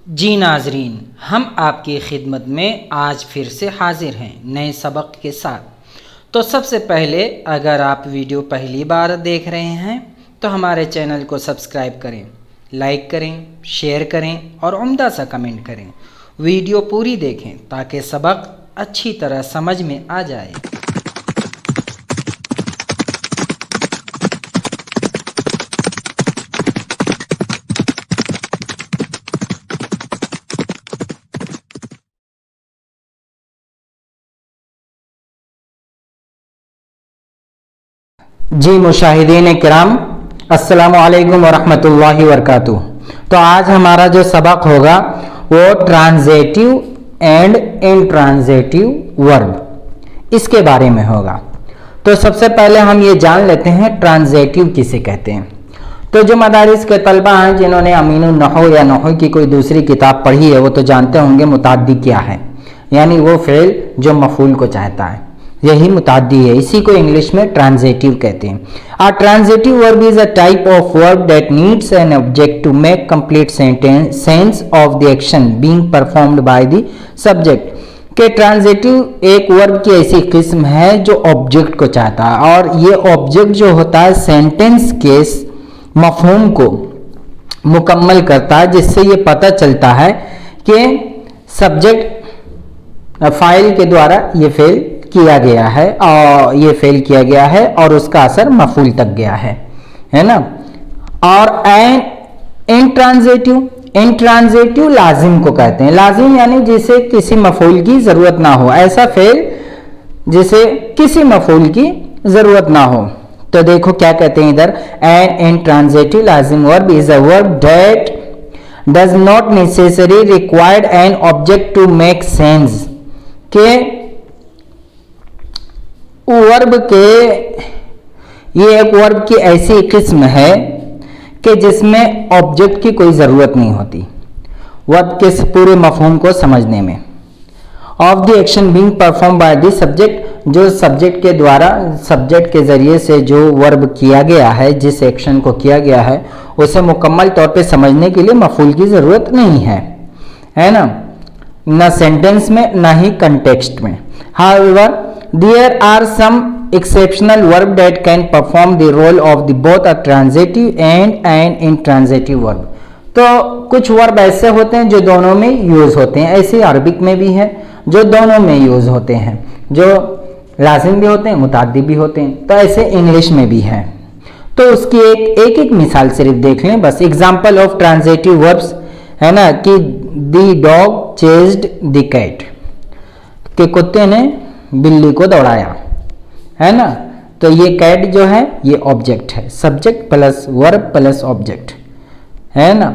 जी नाजरीन, हम आपकी खिदमत में आज फिर से हाजिर हैं नए सबक के साथ। तो सबसे पहले अगर आप वीडियो पहली बार देख रहे हैं तो हमारे चैनल को सब्सक्राइब करें, लाइक करें, शेयर करें और उम्दा सा कमेंट करें। वीडियो पूरी देखें ताकि सबक अच्छी तरह समझ में आ जाए। जी मुशाहिदीन किराम, अस्सलामु अलैकुम वरहमतुल्लाहि वबरकातुहू। तो आज हमारा जो सबक होगा वो ट्रांजेटिव एंड इंट्रांजेटिव वर्ब इसके बारे में होगा। तो सबसे पहले हम ये जान लेते हैं ट्रांजेटिव किसे कहते हैं। तो जो मदारिस के तलबा हैं जिन्होंने अमीनुन नहू या नहू की कोई दूसरी किताब पढ़ी है वो तो जानते होंगे मुताद्दी क्या है, यानी वो फ़ेल जो मफूल को चाहता है, यही मुताद्दी है। इसी को इंग्लिश में ट्रांजेटिव कहते हैं। A transitive verb is a type of verb that needs an object to make complete sense of the action being performed by the subject. के ट्रांजेटिव एक वर्ब की ऐसी किस्म है जो ऑब्जेक्ट को चाहता है और ये ऑब्जेक्ट जो होता है सेंटेंस के मफहूम को मुकम्मल करता है, जिससे ये पता चलता है कि सब्जेक्ट फाइल के द्वारा ये फेल किया गया है और ये फेल किया गया है और उसका असर मफूल तक गया है ना। और इंट्रांजेटिव लाजिम को कहते हैं। लाजिम यानी जिसे किसी मफूल की जरूरत ना हो, ऐसा फेल जिसे किसी मफूल की जरूरत ना हो। तो देखो क्या कहते हैं इधर, एन इंट्रांजेटिव लाजिम verb is a verb that does not necessary required an object to make sense. के वर्ब के ये एक वर्ब की ऐसी किस्म है कि जिसमें ऑब्जेक्ट की कोई ज़रूरत नहीं होती वर्ब के पूरे मफहूम को समझने में। Of the action being perform by the subject, जो सब्जेक्ट के द्वारा सब्जेक्ट के ज़रिए से जो वर्ब किया गया है, जिस एक्शन को किया गया है उसे मुकम्मल तौर पे समझने के लिए मफूल की ज़रूरत नहीं है ना, ना सेंटेंस में ना ही कंटेक्स्ट में। However there are some exceptional verb that can perform the role of the both a transitive and an intransitive verb। तो कुछ वर्ब ऐसे होते हैं जो दोनों में यूज होते हैं, ऐसे अरबिक में भी है जो दोनों में यूज होते हैं, जो लाजिम भी होते हैं मुताद्दी भी होते हैं, तो ऐसे इंग्लिश में भी है। तो उसकी एक मिसाल सिर्फ देख लें बस। एग्जाम्पल ऑफ ट्रांजिटिव वर्ब्स है ना कि the dog chased the cat, के कुत्ते ने बिल्ली को दौड़ाया, है ना। तो ये कैट जो है ये ऑब्जेक्ट है, subject plus verb plus object, है ना।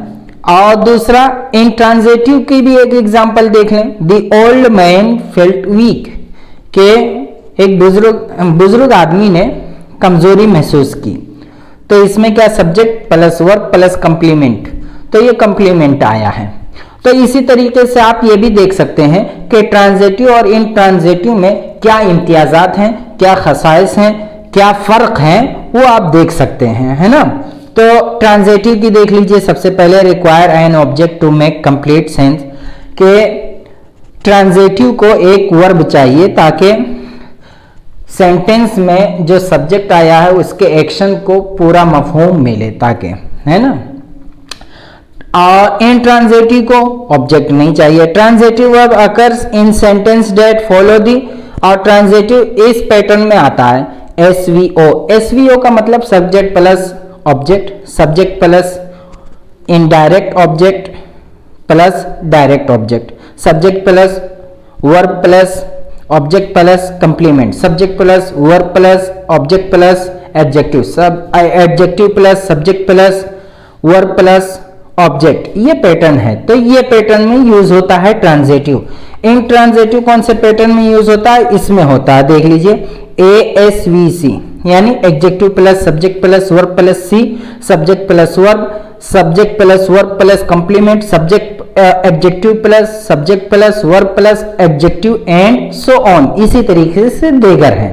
और दूसरा इंट्रांजिटिव की भी एक एग्जांपल देख लें। The old man felt weak, के एक बुजुर्ग आदमी ने कमजोरी महसूस की। तो इसमें क्या, subject plus verb plus complement, तो ये कंप्लीमेंट आया है। तो इसी तरीके से आप ये भी देख सकते हैं कि ट्रांजिटिव और इंट्रांजिटिव में क्या इम्तियाजात हैं, क्या खसाइस हैं, क्या फ़र्क हैं, वो आप देख सकते हैं, है ना। तो ट्रांजिटिव की देख लीजिए। सबसे पहले require an object to make complete sense, के ट्रांजिटिव को एक वर्ब चाहिए ताकि सेंटेंस में जो सब्जेक्ट आया है उसके एक्शन को पूरा मफहूम मिले, ताकि, है ना। और इंट्रांजिटिव को ऑब्जेक्ट नहीं चाहिए। Transitive verb occurs in sentence that follow the, और ट्रांजिटिव इस पैटर्न में आता है एसवीओ। एसवीओ का मतलब subject plus object, subject plus indirect object plus direct object, subject plus verb plus object plus complement, subject plus verb plus object plus adjective, sub adjective plus subject plus verb plus object, ये pattern है। तो ये pattern में use होता है transitive. Intransitive कौन से pattern में यूज होता है, इसमें होता है, देख लीजिए ASVC, यानी adjective plus subject plus verb plus C, subject plus verb plus complement, subject adjective plus subject plus verb plus adjective and so on. इसी तरीके से देगर है।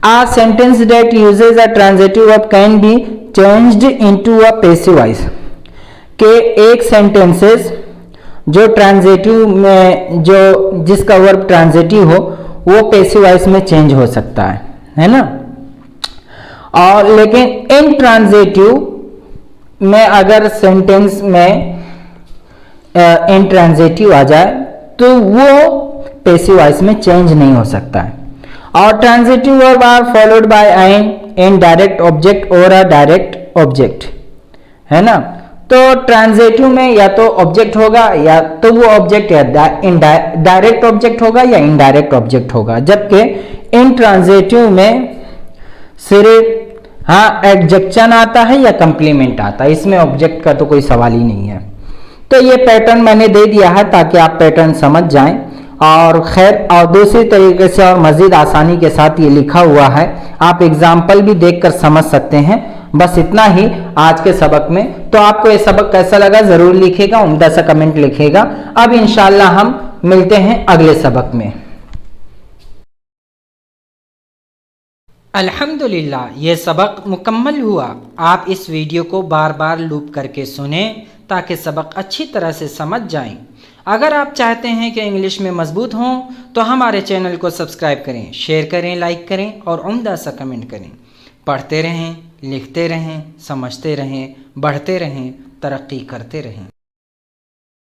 A sentence that uses a transitive verb can be changed into a passive voice, के एक sentences जो transitive में जो जिसका वर्ब ट्रांजिटिव हो वो पैसिव वॉइस में चेंज हो सकता है ना। और लेकिन इंट्रांजिटिव में अगर सेंटेंस में इंट्रांजिटिव आ जाए तो वो पैसिव वॉइस में चेंज नहीं हो सकता है। और transitive verb are followed by an indirect object और अ डायरेक्ट ऑब्जेक्ट, है ना। तो ट्रांजिटिव में या तो ऑब्जेक्ट होगा या तो वो ऑब्जेक्ट या डायरेक्ट ऑब्जेक्ट होगा या इनडायरेक्ट ऑब्जेक्ट होगा, जबकि इंट्रांजिटिव में सिर्फ एडजेक्शन आता है या कंप्लीमेंट आता है, इसमें ऑब्जेक्ट का तो कोई सवाल ही नहीं है। तो ये पैटर्न मैंने दे दिया है ताकि आप पैटर्न समझ जाएं। और खैर और दूसरी तरीके से और मज़ीद आसानी के साथ ये लिखा हुआ है, आप एग्जाम्पल भी देखकर समझ सकते हैं। बस इतना ही आज के सबक में। तो आपको ये सबक कैसा लगा ज़रूर लिखिएगा, उम्दा सा कमेंट लिखिएगा। अब इंशाल्लाह हम मिलते हैं अगले सबक में। अल्हम्दुलिल्लाह ये सबक मुकम्मल हुआ। आप इस वीडियो को बार बार लूप करके सुने ताकि सबक अच्छी तरह से समझ जाएं। अगर आप चाहते हैं कि इंग्लिश में मजबूत हों तो हमारे चैनल को सब्सक्राइब करें, शेयर करें, लाइक करें और उम्दा सा कमेंट करें। पढ़ते रहें, लिखते रहें, समझते रहें, बढ़ते रहें, तरक्की करते रहें।